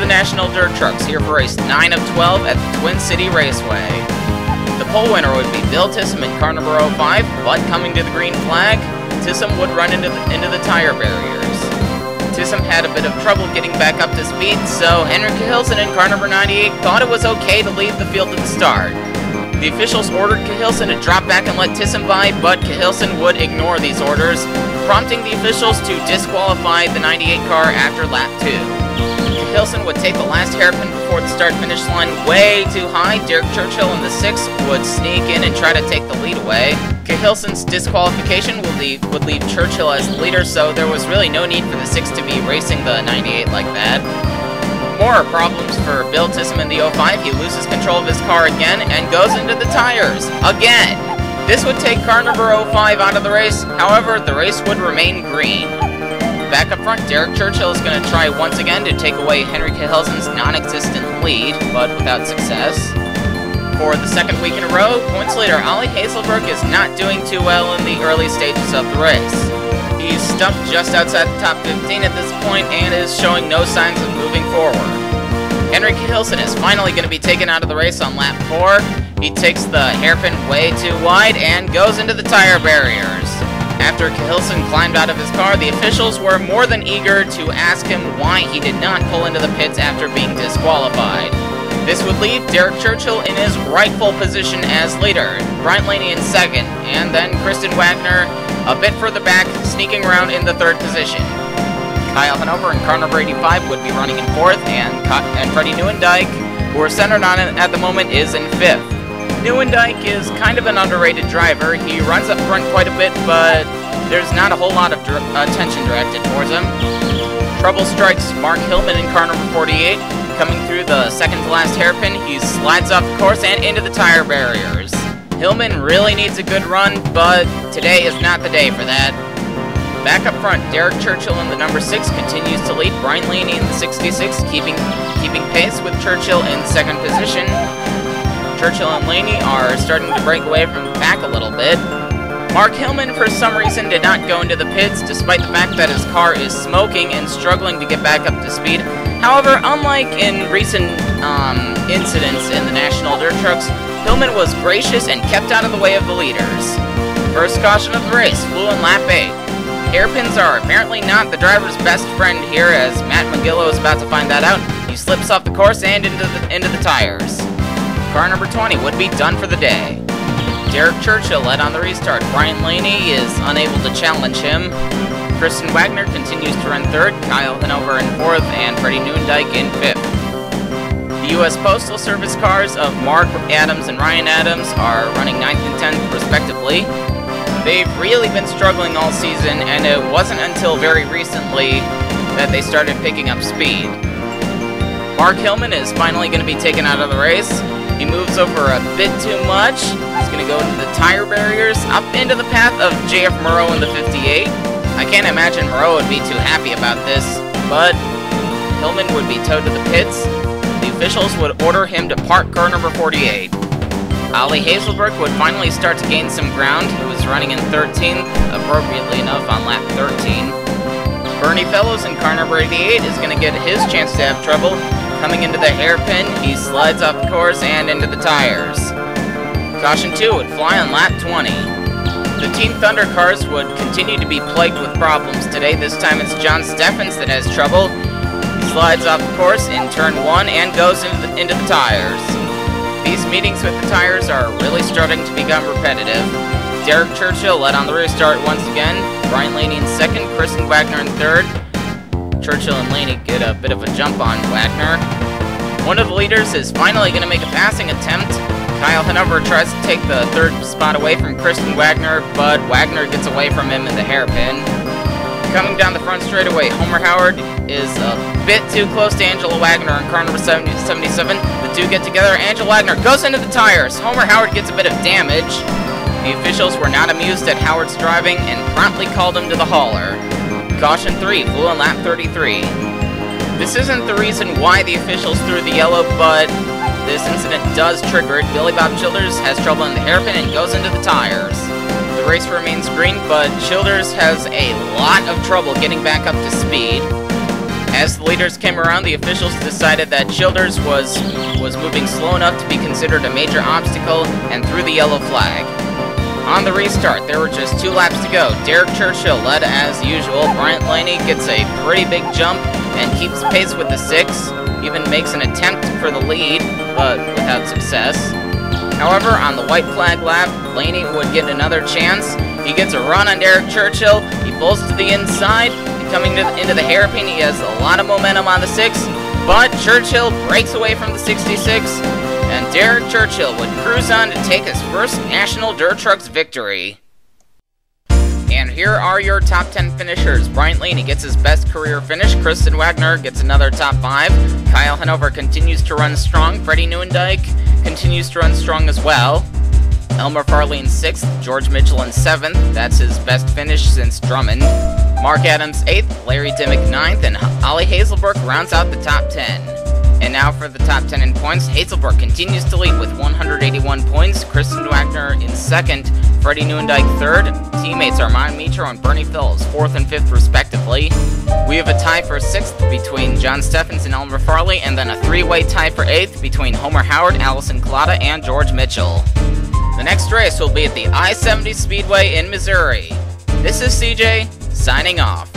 the National Dirt Trucks here for race 9 of 12 at the Twin City Raceway. The pole winner would be Bill Tissam in car number 05, but coming to the green flag, Tissam would run into the tire barriers. Tissam had a bit of trouble getting back up to speed, so Henry Cahilson in car number 98 thought it was okay to leave the field at the start. The officials ordered Cahilson to drop back and let Tissam by, but Cahilson would ignore these orders, prompting the officials to disqualify the 98 car after lap 2. Cahilson would take the last hairpin before the start-finish line way too high. Derek Churchill in the 6th would sneak in and try to take the lead away. Cahilson's disqualification would leave Churchill as the leader, so there was really no need for the 6 to be racing the 98 like that. More problems for Bill Tissam in the 05. He loses control of his car again and goes into the tires again. This would take car number 05 out of the race. However, the race would remain green. Back up front, Derek Churchill is going to try once again to take away Henry Cahilson's non-existent lead, but without success. For the second week in a row, points leader Ollie Hazelbrook is not doing too well in the early stages of the race. He's stuck just outside the top 15 at this point and is showing no signs of moving forward. Henry Cahilson is finally going to be taken out of the race on lap 4. He takes the hairpin way too wide and goes into the tire barriers. After Cahilson climbed out of his car, the officials were more than eager to ask him why he did not pull into the pits after being disqualified. This would leave Derek Churchill in his rightful position as leader, Brian Laney in 2nd, and then Kristen Wagner a bit further back, sneaking around in the 3rd position. Kyle Hanover in car number 85 would be running in 4th, and Freddie Neuendijk, who we're centered on at the moment, is in 5th. Neuendijk is kind of an underrated driver. He runs up front quite a bit, but there's not a whole lot of attention directed towards him. Trouble strikes Mark Hillman in car number 48. Coming through the second to last hairpin, he slides off the course and into the tire barriers. Hillman really needs a good run, but today is not the day for that. Back up front, Derek Churchill in the number 6 continues to lead. Brian Laney in the 66, keeping pace with Churchill in 2nd position. Churchill and Laney are starting to break away from the pack a little bit. Mark Hillman, for some reason, did not go into the pits, despite the fact that his car is smoking and struggling to get back up to speed. However, unlike in recent incidents in the National Dirt Trucks, Hillman was gracious and kept out of the way of the leaders. First caution of the race flew in lap 8. Hairpins are apparently not the driver's best friend here, as Matt Magillo is about to find that out. He slips off the course and into the tires. Car number 20 would be done for the day. Derek Churchill led on the restart. Brian Laney is unable to challenge him. Kristen Wagner continues to run 3rd, Kyle Hanover in 4th, and Freddie Neuendijk in 5th. The U.S. Postal Service cars of Mark Adams and Ryan Adams are running 9th and 10th respectively. They've really been struggling all season, and it wasn't until very recently that they started picking up speed. Mark Hillman is finally going to be taken out of the race. He moves over a bit too much. He's going to go into the tire barriers, up into the path of JF Moreau in the 58. I can't imagine Moreau would be too happy about this, but Hillman would be towed to the pits. The officials would order him to park car number 48. Ollie Hazelbrook would finally start to gain some ground. He was running in 13th, appropriately enough, on lap 13. Bernie Fellows in car number 88 is going to get his chance to have trouble. Coming into the hairpin, he slides off the course and into the tires. Caution 2 would fly on lap 20. The Team Thunder cars would continue to be plagued with problems today. This time it's John Steffens that has trouble. He slides off the course in turn 1 and goes into the tires. These meetings with the tires are really starting to become repetitive. Derek Churchill led on the restart once again. Brian Laney in 2nd, Kristen Wagner in 3rd. Churchill and Laney get a bit of a jump on Wagner. One of the leaders is finally going to make a passing attempt. Kyle Hanover tries to take the 3rd spot away from Kristen Wagner, but Wagner gets away from him in the hairpin. Coming down the front straightaway, Homer Howard is a bit too close to Angela Wagner in car number 77. The two get together. Angela Wagner goes into the tires. Homer Howard gets a bit of damage. The officials were not amused at Howard's driving and promptly called him to the hauler. Caution 3 flew on lap 33. This isn't the reason why the officials threw the yellow, but this incident does trigger it. Billy Bob Childers has trouble in the hairpin and goes into the tires. The race remains green, but Childers has a lot of trouble getting back up to speed. As the leaders came around, the officials decided that Childers was moving slow enough to be considered a major obstacle and threw the yellow flag. On the restart, there were just 2 laps to go. Derek Churchill led as usual. Bryant Laney gets a pretty big jump and keeps pace with the 6, even makes an attempt for the lead, but without success. However, on the white flag lap, Laney would get another chance. He gets a run on Derek Churchill. He pulls to the inside, and coming into the hairpin, he has a lot of momentum on the 6, but Churchill breaks away from the 66, and Derek Churchill would cruise on to take his first National Dirt Trucks victory. And here are your top 10 finishers. Bryant Laney gets his best career finish. Kristen Wagner gets another top 5. Kyle Hanover continues to run strong. Freddie Neuendijk continues to run strong as well. Elmer Farley in 6th. George Mitchell in 7th. That's his best finish since Drummond. Mark Adams 8th. Larry Dimmick 9th. And Ollie Hazelbrook rounds out the top 10. And now for the top 10 in points. Hazelbrook continues to lead with 181 points. Kristen Wagner in 2nd. Freddie Neuendijk 3rd. Teammates Armand Mitro and Bernie Phillips 4th and 5th respectively. We have a tie for 6th between John Steffens and Elmer Farley, and then a 3-way tie for 8th between Homer Howard, Allison Collada, and George Mitchell. The next race will be at the I-70 Speedway in Missouri. This is CJ, signing off.